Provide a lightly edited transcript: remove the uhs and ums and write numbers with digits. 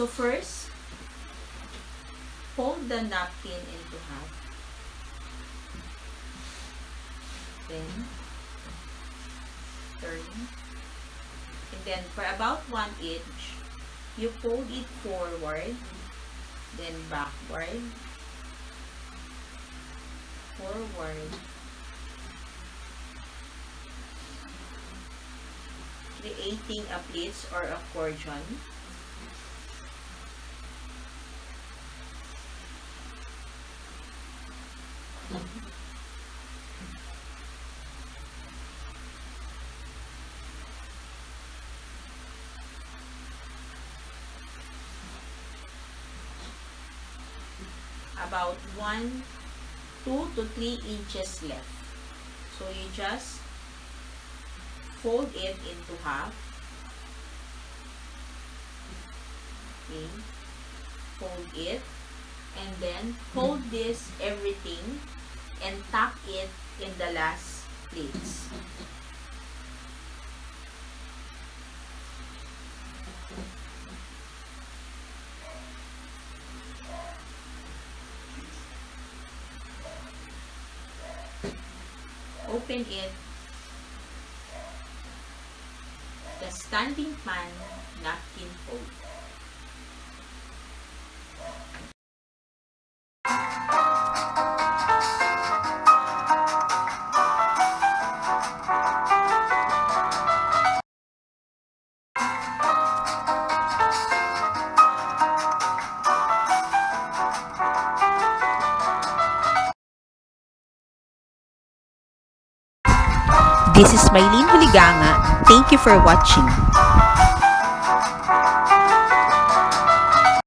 So first, fold the napkin into half. Then, turn. And then, for about 1 inch, you fold it forward, then backward, forward, creating a pleats or accordion. About 2 to 3 inches left. So you just fold it into half. Okay. Fold it. And then fold this everything and tuck it in the last pleats. Open it. The standing pan napkin fold. This is Maylene Huliganga. Thank you for watching.